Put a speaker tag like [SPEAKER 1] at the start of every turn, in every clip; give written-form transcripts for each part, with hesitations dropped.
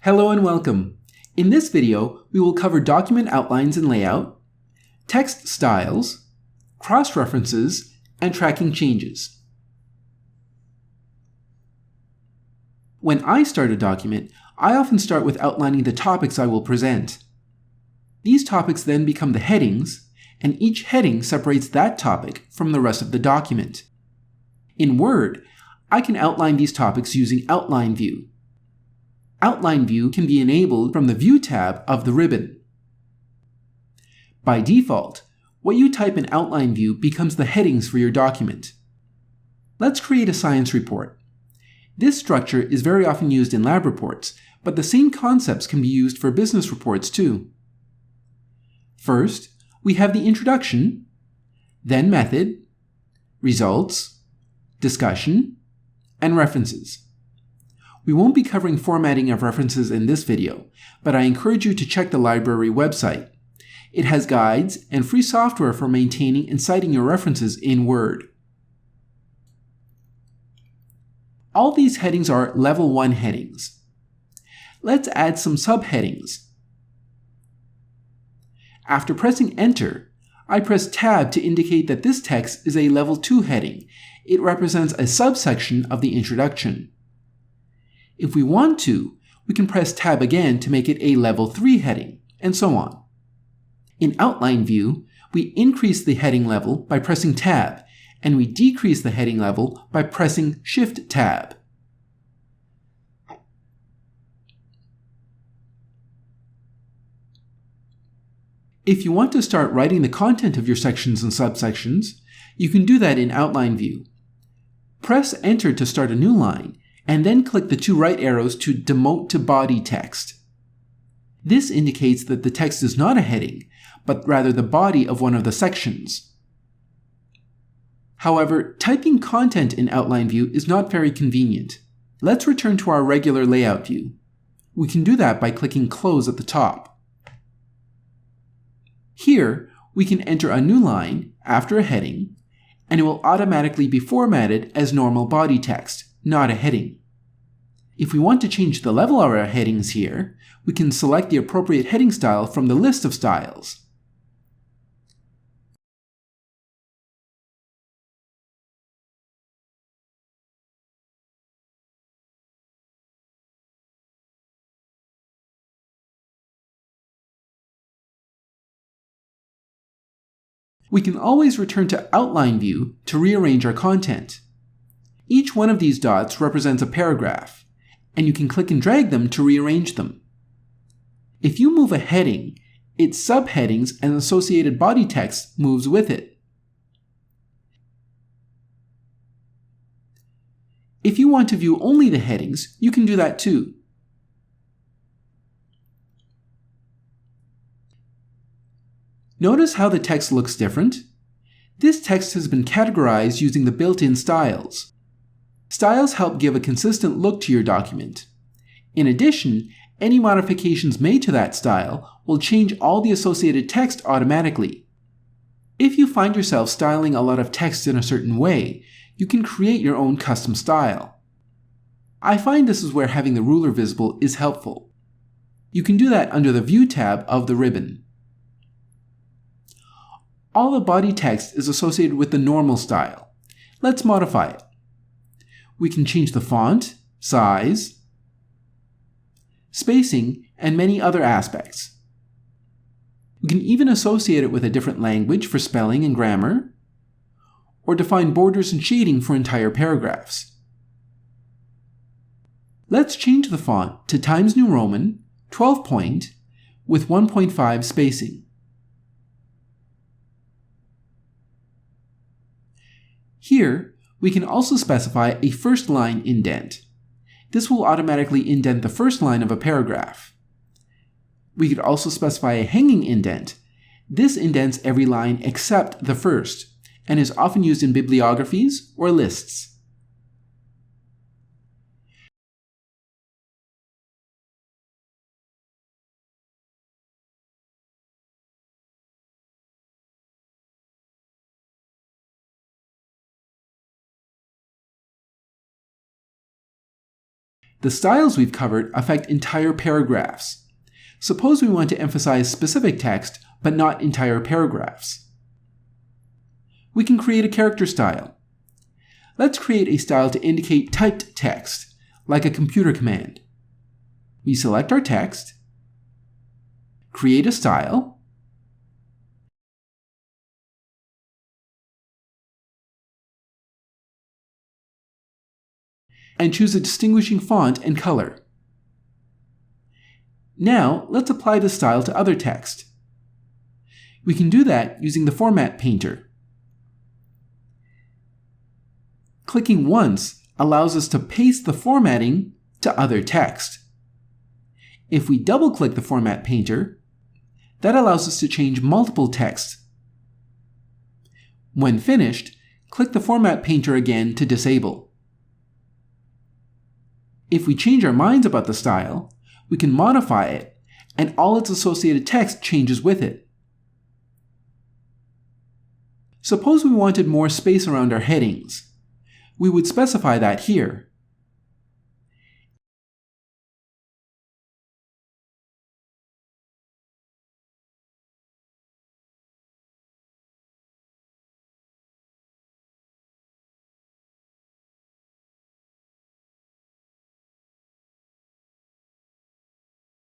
[SPEAKER 1] Hello and welcome. In this video, we will cover document outlines and layout, text styles, cross-references, and tracking changes. When I start a document, I often start with outlining the topics I will present. These topics then become the headings, and each heading separates that topic from the rest of the document. In Word, I can outline these topics using Outline View. Outline View can be enabled from the View tab of the ribbon. By default, what you type in Outline View becomes the headings for your document. Let's create a science report. This structure is very often used in lab reports, but the same concepts can be used for business reports too. First, we have the introduction, then method, results, discussion, and references. We won't be covering formatting of references in this video, but I encourage you to check the library website. It has guides and free software for maintaining and citing your references in Word. All these headings are Level 1 headings. Let's add some subheadings. After pressing Enter, I press Tab to indicate that this text is a Level 2 heading. It represents a subsection of the introduction. If we want to, we can press Tab again to make it a Level 3 heading, and so on. In Outline View, we increase the heading level by pressing Tab, and we decrease the heading level by pressing Shift-Tab. If you want to start writing the content of your sections and subsections, you can do that in Outline View. Press Enter to start a new line, and then click the two right arrows to demote to body text. This indicates that the text is not a heading, but rather the body of one of the sections. However, typing content in Outline View is not very convenient. Let's return to our regular layout view. We can do that by clicking Close at the top. Here, we can enter a new line after a heading, and it will automatically be formatted as normal body text, not a heading. If we want to change the level of our headings here, we can select the appropriate heading style from the list of styles. We can always return to Outline View to rearrange our content. Each one of these dots represents a paragraph, and you can click and drag them to rearrange them. If you move a heading, its subheadings and associated body text moves with it. If you want to view only the headings, you can do that too. Notice how the text looks different? This text has been categorized using the built-in styles. Styles help give a consistent look to your document. In addition, any modifications made to that style will change all the associated text automatically. If you find yourself styling a lot of text in a certain way, you can create your own custom style. I find this is where having the ruler visible is helpful. You can do that under the View tab of the ribbon. All the body text is associated with the normal style. Let's modify it. We can change the font, size, spacing, and many other aspects. We can even associate it with a different language for spelling and grammar, or define borders and shading for entire paragraphs. Let's change the font to Times New Roman, 12 point, with 1.5 spacing. Here, we can also specify a first line indent. This will automatically indent the first line of a paragraph. We could also specify a hanging indent. This indents every line except the first, and is often used in bibliographies or lists. The styles we've covered affect entire paragraphs. Suppose we want to emphasize specific text, but not entire paragraphs. We can create a character style. Let's create a style to indicate typed text, like a computer command. We select our text, create a style, and choose a distinguishing font and color. Now, let's apply the style to other text. We can do that using the Format Painter. Clicking once allows us to paste the formatting to other text. If we double-click the Format Painter, that allows us to change multiple text. When finished, click the Format Painter again to disable. If we change our minds about the style, we can modify it, and all its associated text changes with it. Suppose we wanted more space around our headings. We would specify that here.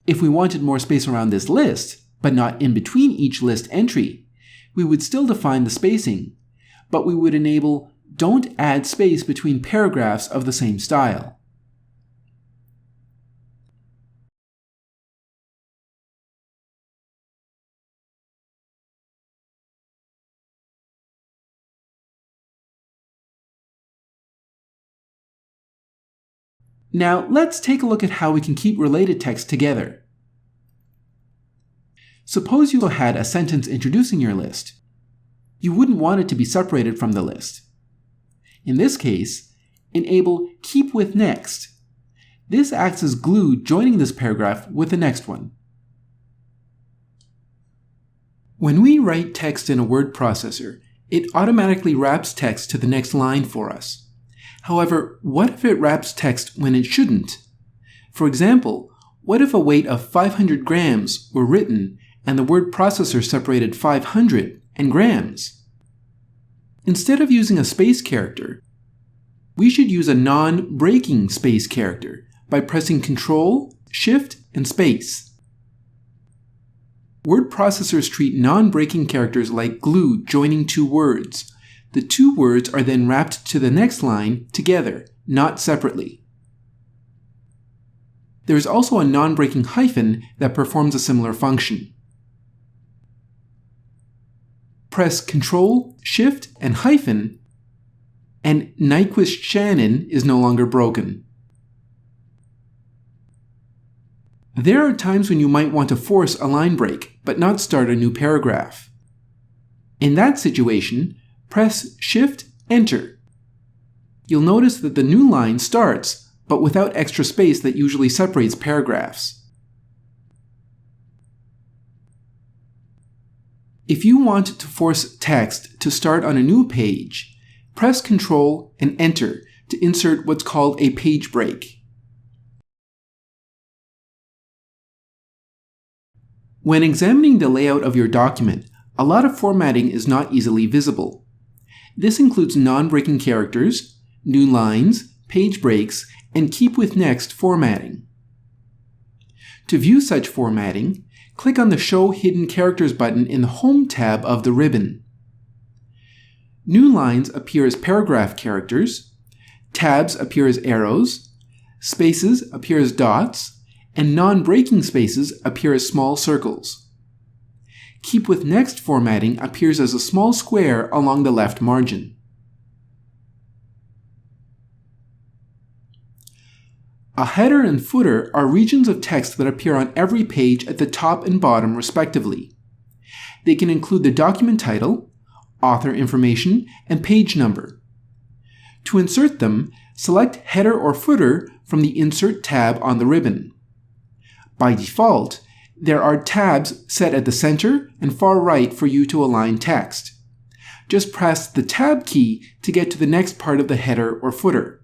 [SPEAKER 1] If we wanted more space around this list, but not in between each list entry, we would still define the spacing, but we would enable "Don't add space between paragraphs of the same style." Now, let's take a look at how we can keep related text together. Suppose you had a sentence introducing your list. You wouldn't want it to be separated from the list. In this case, enable Keep with Next. This acts as glue joining this paragraph with the next one. When we write text in a word processor, it automatically wraps text to the next line for us. However, what if it wraps text when it shouldn't? For example, what if a weight of 500 grams were written and the word processor separated 500 and grams? Instead of using a space character, we should use a non-breaking space character by pressing Ctrl, Shift, and Space. Word processors treat non-breaking characters like glue joining two words. The two words are then wrapped to the next line together, not separately. There is also a non-breaking hyphen that performs a similar function. Press Ctrl, Shift, and hyphen, and Nyquist Shannon is no longer broken. There are times when you might want to force a line break, but not start a new paragraph. In that situation, press Shift, Enter. You'll notice that the new line starts, but without extra space that usually separates paragraphs. If you want to force text to start on a new page, press Ctrl and Enter to insert what's called a page break. When examining the layout of your document, a lot of formatting is not easily visible. This includes non-breaking characters, new lines, page breaks, and Keep with Next formatting. To view such formatting, click on the Show Hidden Characters button in the Home tab of the ribbon. New lines appear as paragraph characters, tabs appear as arrows, spaces appear as dots, and non-breaking spaces appear as small circles. Keep with Next formatting appears as a small square along the left margin. A header and footer are regions of text that appear on every page at the top and bottom respectively. They can include the document title, author information, and page number. To insert them, select Header or Footer from the Insert tab on the ribbon. By default, there are tabs set at the center and far right for you to align text. Just press the Tab key to get to the next part of the header or footer.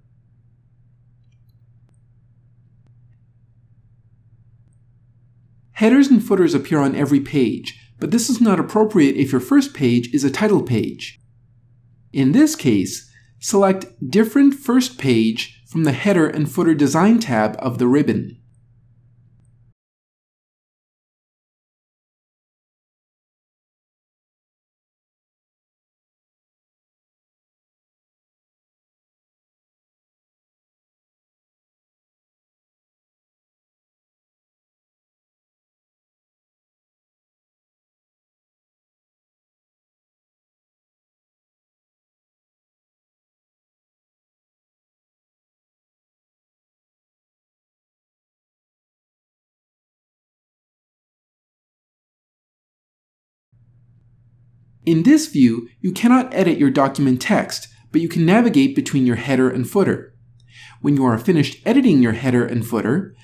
[SPEAKER 1] Headers and footers appear on every page, but this is not appropriate if your first page is a title page. In this case, select Different First Page from the Header and Footer Design tab of the ribbon. In this view, you cannot edit your document text, but you can navigate between your header and footer. When you are finished editing your header and footer,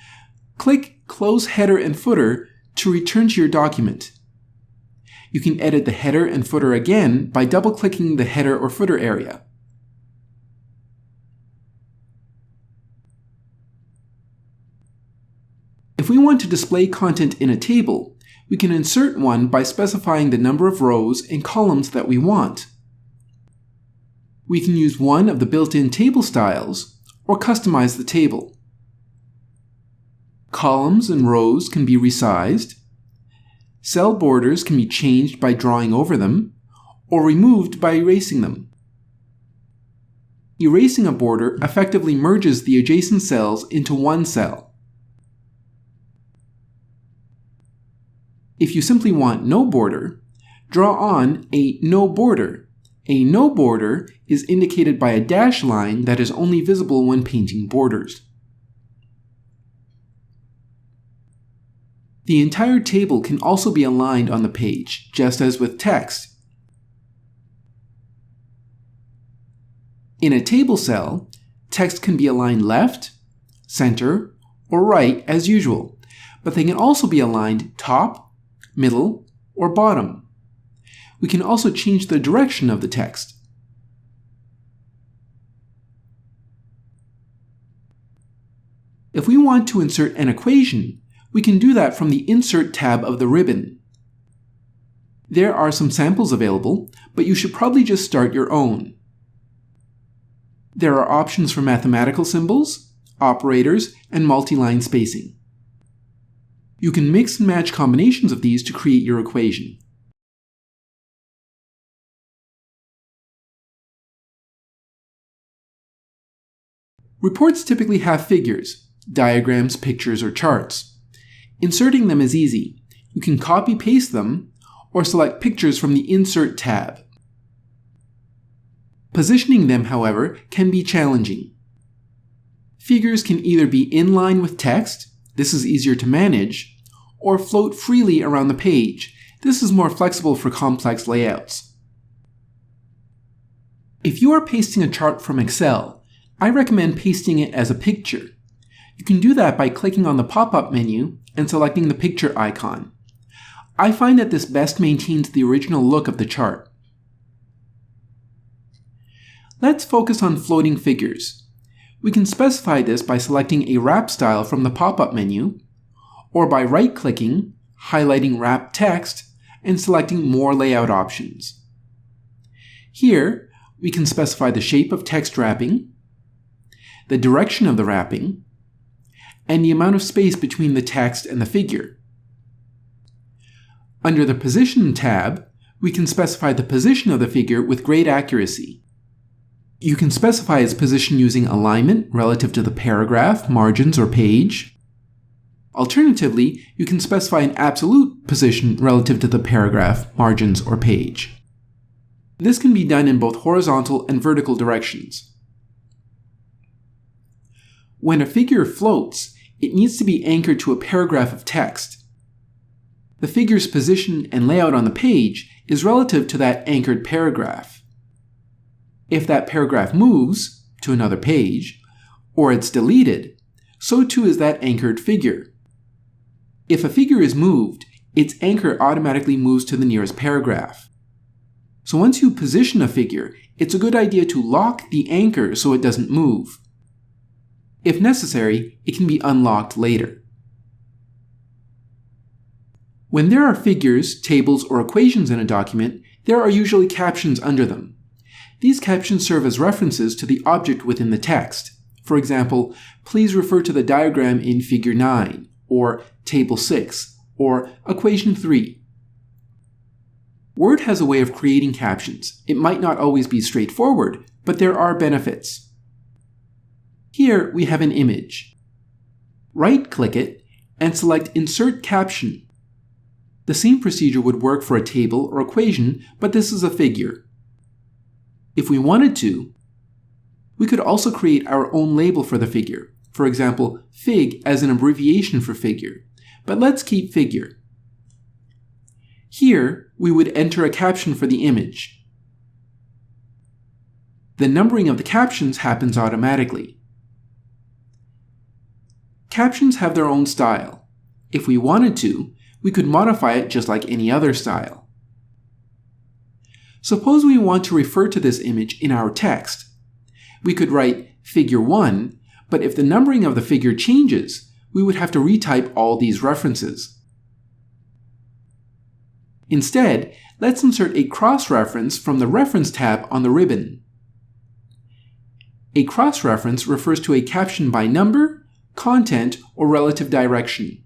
[SPEAKER 1] click Close Header and Footer to return to your document. You can edit the header and footer again by double-clicking the header or footer area. If we want to display content in a table, we can insert one by specifying the number of rows and columns that we want. We can use one of the built-in table styles or customize the table. Columns and rows can be resized. Cell borders can be changed by drawing over them or removed by erasing them. Erasing a border effectively merges the adjacent cells into one cell. If you simply want no border, draw on a no border. A no border is indicated by a dashed line that is only visible when painting borders. The entire table can also be aligned on the page, just as with text. In a table cell, text can be aligned left, center, or right as usual, but they can also be aligned top, middle, or bottom. We can also change the direction of the text. If we want to insert an equation, we can do that from the Insert tab of the ribbon. There are some samples available, but you should probably just start your own. There are options for mathematical symbols, operators, and multi-line spacing. You can mix and match combinations of these to create your equation. Reports typically have figures, diagrams, pictures, or charts. Inserting them is easy. You can copy-paste them or select pictures from the Insert tab. Positioning them, however, can be challenging. Figures can either be in line with text, this is easier to manage, or float freely around the page. This is more flexible for complex layouts. If you are pasting a chart from Excel, I recommend pasting it as a picture. You can do that by clicking on the pop-up menu and selecting the picture icon. I find that this best maintains the original look of the chart. Let's focus on floating figures. We can specify this by selecting a wrap style from the pop-up menu, or by right-clicking, highlighting wrap text, and selecting more layout options. Here, we can specify the shape of text wrapping, the direction of the wrapping, and the amount of space between the text and the figure. Under the Position tab, we can specify the position of the figure with great accuracy. You can specify its position using alignment relative to the paragraph, margins, or page. Alternatively, you can specify an absolute position relative to the paragraph, margins, or page. This can be done in both horizontal and vertical directions. When a figure floats, it needs to be anchored to a paragraph of text. The figure's position and layout on the page is relative to that anchored paragraph. If that paragraph moves to another page, or it's deleted, so too is that anchored figure. If a figure is moved, its anchor automatically moves to the nearest paragraph. So once you position a figure, it's a good idea to lock the anchor so it doesn't move. If necessary, it can be unlocked later. When there are figures, tables, or equations in a document, there are usually captions under them. These captions serve as references to the object within the text. For example, please refer to the diagram in Figure 9, or Table 6, or Equation 3. Word has a way of creating captions. It might not always be straightforward, but there are benefits. Here we have an image. Right-click it and select Insert Caption. The same procedure would work for a table or equation, but this is a figure. If we wanted to, we could also create our own label for the figure. For example, fig as an abbreviation for figure. But let's keep figure. Here, we would enter a caption for the image. The numbering of the captions happens automatically. Captions have their own style. If we wanted to, we could modify it just like any other style. Suppose we want to refer to this image in our text. We could write Figure 1, but if the numbering of the figure changes, we would have to retype all these references. Instead, let's insert a cross-reference from the Reference tab on the ribbon. A cross-reference refers to a caption by number, content, or relative direction.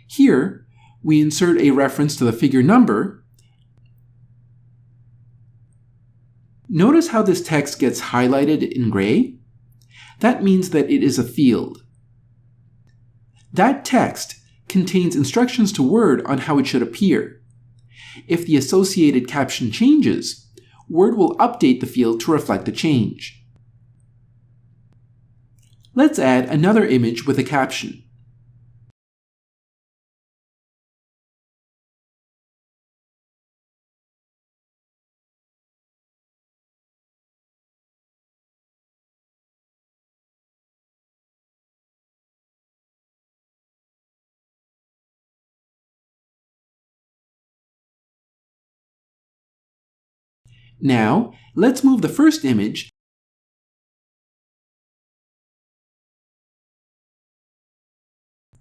[SPEAKER 1] Here, we insert a reference to the figure number. Notice how this text gets highlighted in gray? That means that it is a field. That text contains instructions to Word on how it should appear. If the associated caption changes, Word will update the field to reflect the change. Let's add another image with a caption. Now, let's move the first image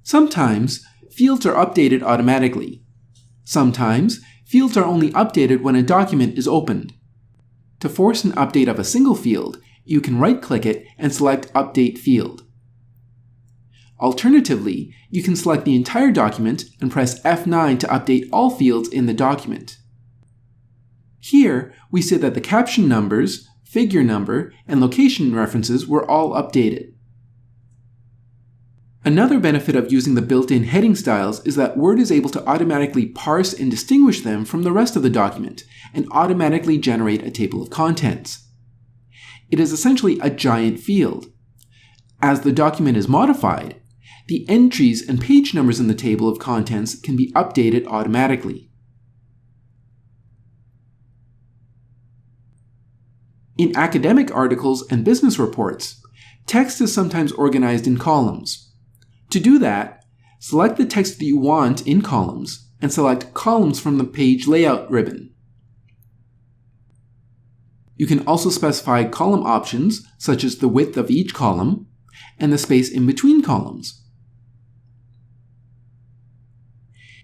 [SPEAKER 1] Sometimes, fields are updated automatically. Sometimes, fields are only updated when a document is opened. To force an update of a single field, you can right-click it and select Update Field. Alternatively, you can select the entire document and press F9 to update all fields in the document. Here, we see that the caption numbers, figure number, and location references were all updated. Another benefit of using the built-in heading styles is that Word is able to automatically parse and distinguish them from the rest of the document and automatically generate a table of contents. It is essentially a giant field. As the document is modified, the entries and page numbers in the table of contents can be updated automatically. In academic articles and business reports, text is sometimes organized in columns. To do that, select the text that you want in columns and select Columns from the Page Layout ribbon. You can also specify column options such as the width of each column and the space in between columns.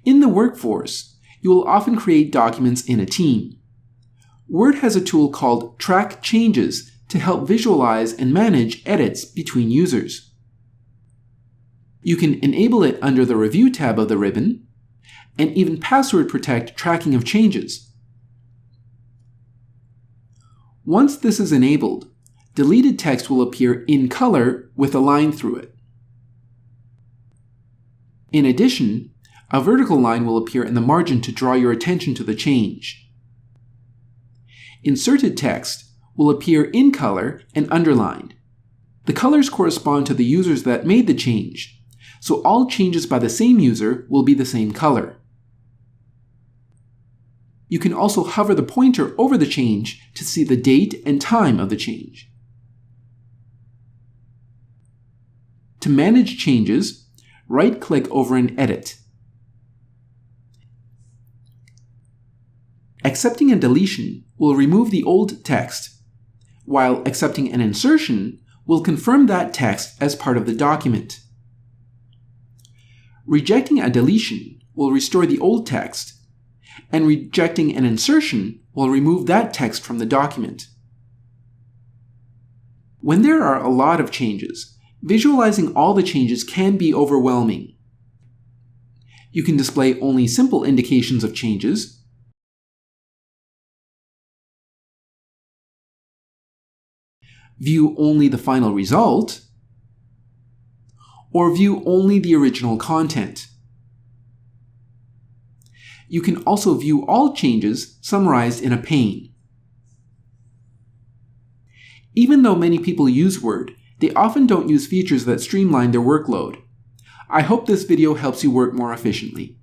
[SPEAKER 1] In the workforce, you will often create documents in a team. Word has a tool called Track Changes to help visualize and manage edits between users. You can enable it under the Review tab of the ribbon, and even password protect tracking of changes. Once this is enabled, deleted text will appear in color with a line through it. In addition, a vertical line will appear in the margin to draw your attention to the change. Inserted text will appear in color and underlined. The colors correspond to the users that made the change, so all changes by the same user will be the same color. You can also hover the pointer over the change to see the date and time of the change. To manage changes, right-click over an edit. Accepting a deletion will remove the old text, while accepting an insertion will confirm that text as part of the document. Rejecting a deletion will restore the old text, and rejecting an insertion will remove that text from the document. When there are a lot of changes, visualizing all the changes can be overwhelming. You can display only simple indications of changes, view only the final result, or view only the original content. You can also view all changes summarized in a pane. Even though many people use Word, they often don't use features that streamline their workload. I hope this video helps you work more efficiently.